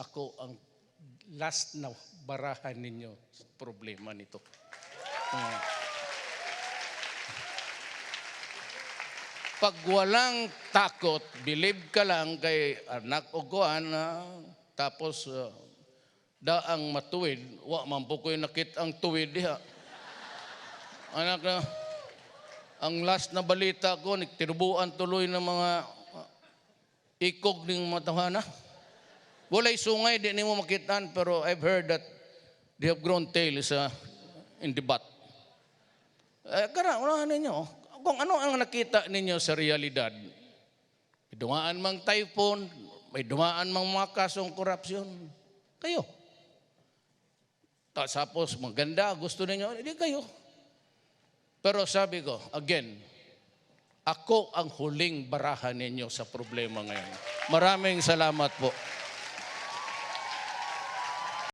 ako ang last na barahan ninyo sa problema nito. Pag walang takot, believe ka lang kay anak o kuan, tapos daang matuwid, wa man po ko'y nakit ang tuwid diha. Anak na, ang last na balita ko, tinubuan tuloy ng mga ikog ng matahana. Walay sungay, di mo makitaan, pero I've heard that they have grown tails in the butt. Unahan ninyo, kung ano ang nakita ninyo sa realidad. May dumaan mang typhoon, may dumaan mang mga kasong korupsyon. Kayo. Tapos maganda, gusto ninyo, hindi kayo. Pero sabi ko, again, ako ang huling barahan ninyo sa problema ngayon. Maraming salamat po.